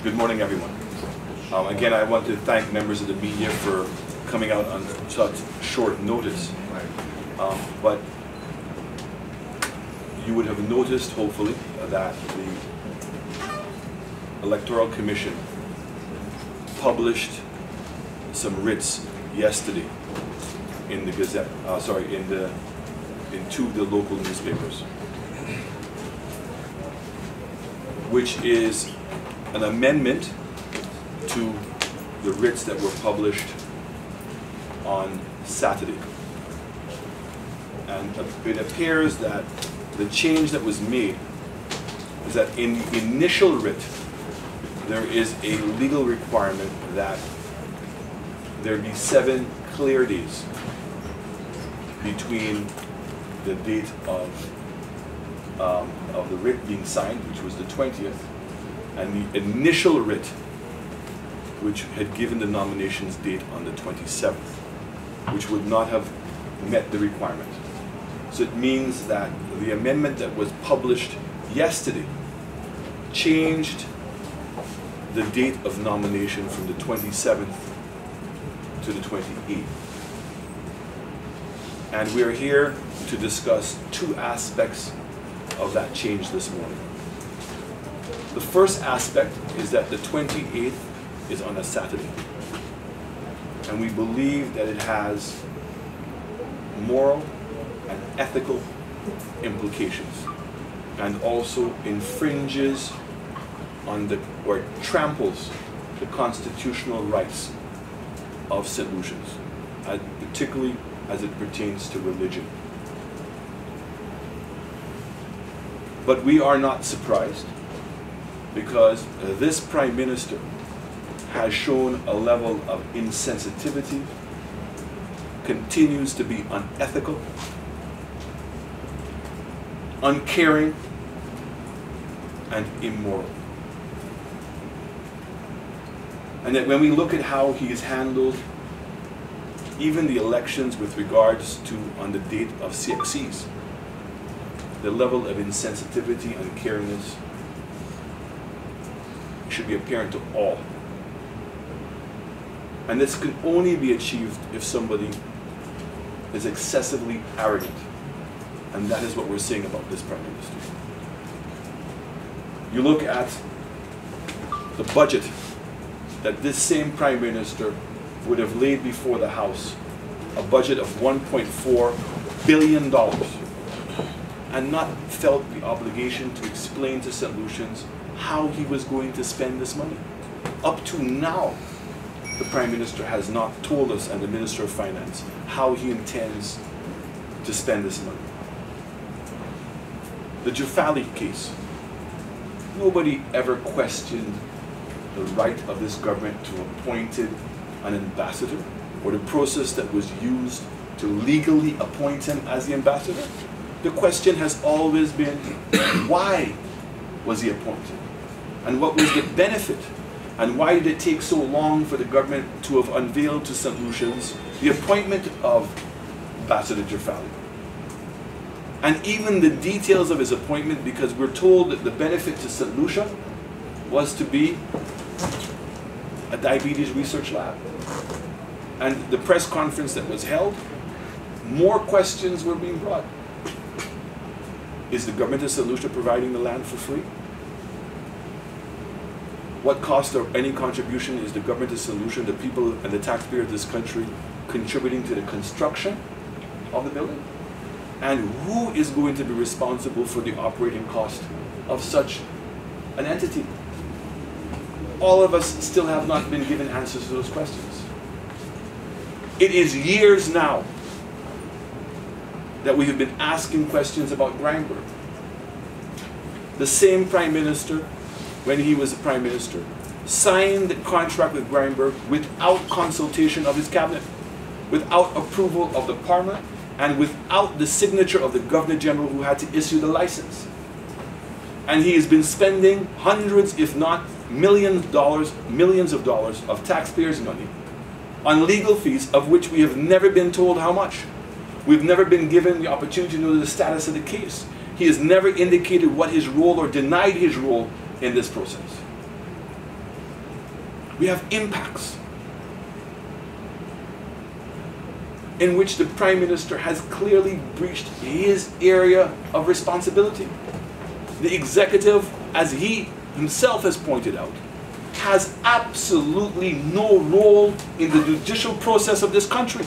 Good morning, everyone. Again, I want to thank members of the media for coming out on such short notice. But you would have noticed, hopefully, that the Electoral Commission published some writs yesterday in the Gazette, in two of the local newspapers, which is an amendment to the writs that were published on Saturday. And it appears that the change that was made is that in the initial writ, there is a legal requirement that there be 7 clear days between the date of the writ being signed, which was the 20th, and the initial writ, which had given the nominations date on the 27th, which would not have met the requirement. So it means that the amendment that was published yesterday changed the date of nomination from the 27th to the 28th. And we're here to discuss 2 aspects of that change this morning. The first aspect is that the 28th is on a Saturday. And we believe that it has moral and ethical implications, and also infringes on or tramples the constitutional rights of St. Lucians, particularly as it pertains to religion. But we are not surprised, because this Prime Minister has shown a level of insensitivity, continues to be unethical, uncaring, and immoral. And that when we look at how he has handled even the elections with regards to on the date of CXCs, the level of insensitivity and uncaringness should be apparent to all. And this can only be achieved if somebody is excessively arrogant. And that is what we're saying about this Prime Minister. You look at the budget that this same Prime Minister would have laid before the House, a budget of $1.4 billion, and not felt the obligation to explain to St. Lucians how he was going to spend this money. Up to now, the Prime Minister has not told us, and the Minister of Finance, how he intends to spend this money. The Jafali case. Nobody ever questioned the right of this government to appoint an ambassador, or the process that was used to legally appoint him as the ambassador. The question has always been, why was he appointed? And what was the benefit? And why did it take so long for the government to have unveiled to St. Lucians the appointment of Ambassador Jafali? And even the details of his appointment, because we're told that the benefit to St. Lucia was to be a diabetes research lab. And the press conference that was held, more questions were being brought. Is the government of St. Lucia providing the land for free? What cost or any contribution is the government of St. Lucia, the people and the taxpayers of this country, contributing to the construction of the building? And who is going to be responsible for the operating cost of such an entity? All of us still have not been given answers to those questions. It is years now that we have been asking questions about Grindberg. The same Prime Minister, when he was the Prime Minister, signed the contract with Grindberg without consultation of his cabinet, without approval of the Parliament, and without the signature of the Governor General who had to issue the license. And he has been spending hundreds, if not millions of dollars of taxpayers' money on legal fees, of which we have never been told how much. We've never been given the opportunity to know the status of the case. He has never indicated what his role or denied his role in this process. We have impacts in which the Prime Minister has clearly breached his area of responsibility. The executive, as he himself has pointed out, has absolutely no role in the judicial process of this country.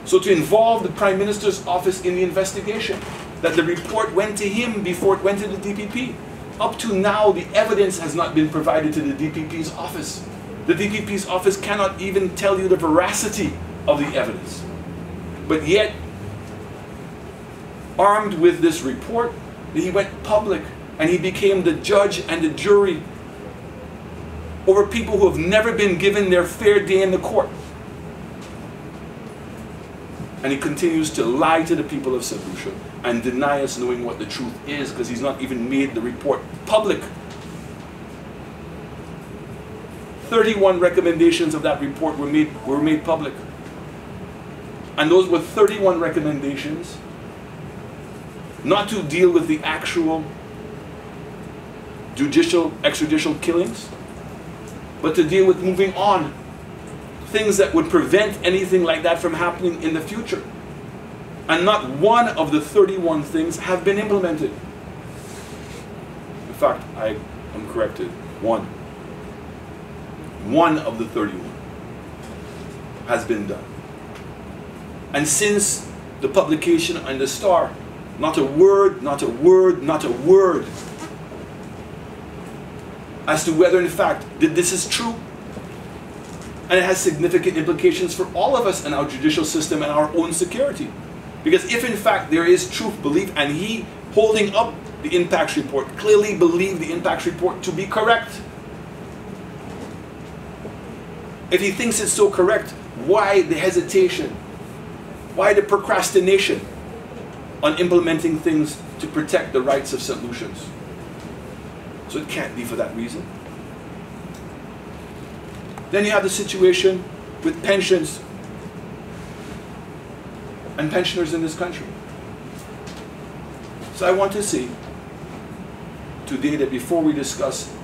So to involve the Prime Minister's office in the investigation, that the report went to him before it went to the DPP. Up to now, the evidence has not been provided to the DPP's office. The DPP's office cannot even tell you the veracity of the evidence. But yet, armed with this report, he went public and he became the judge and the jury over people who have never been given their fair day in the court. And he continues to lie to the people of St. Lucia and deny us knowing what the truth is, because he's not even made the report public. 31 recommendations of that report were made public. And those were 31 recommendations not to deal with the actual judicial, extrajudicial killings, but to deal with moving on. Things that would prevent anything like that from happening in the future. And not one of the 31 things have been implemented. In fact, I am corrected. One. One of the 31 has been done. And since the publication on the Star, not a word, not a word, not a word as to whether in fact this is true. And it has significant implications for all of us in our judicial system and our own security. Because if in fact there is truth, belief, and he holding up the impacts report clearly believed the impacts report to be correct. If he thinks it's so correct, why the hesitation? Why the procrastination on implementing things to protect the rights of St. Lucians? So it can't be for that reason. Then you have the situation with pensions and pensioners in this country. So I want to say today that before we discuss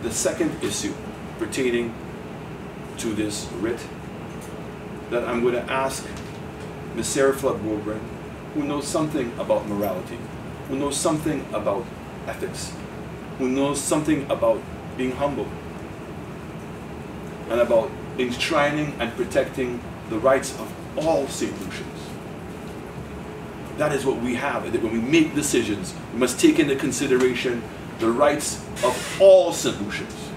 the second issue pertaining to this writ, that I'm going to ask Ms. Sarah Flood-Woburn, who knows something about morality, who knows something about ethics, who knows something about being humble, and about enshrining and protecting the rights of all St. Lucians. That is what we have. That when we make decisions, we must take into consideration the rights of all St. Lucians.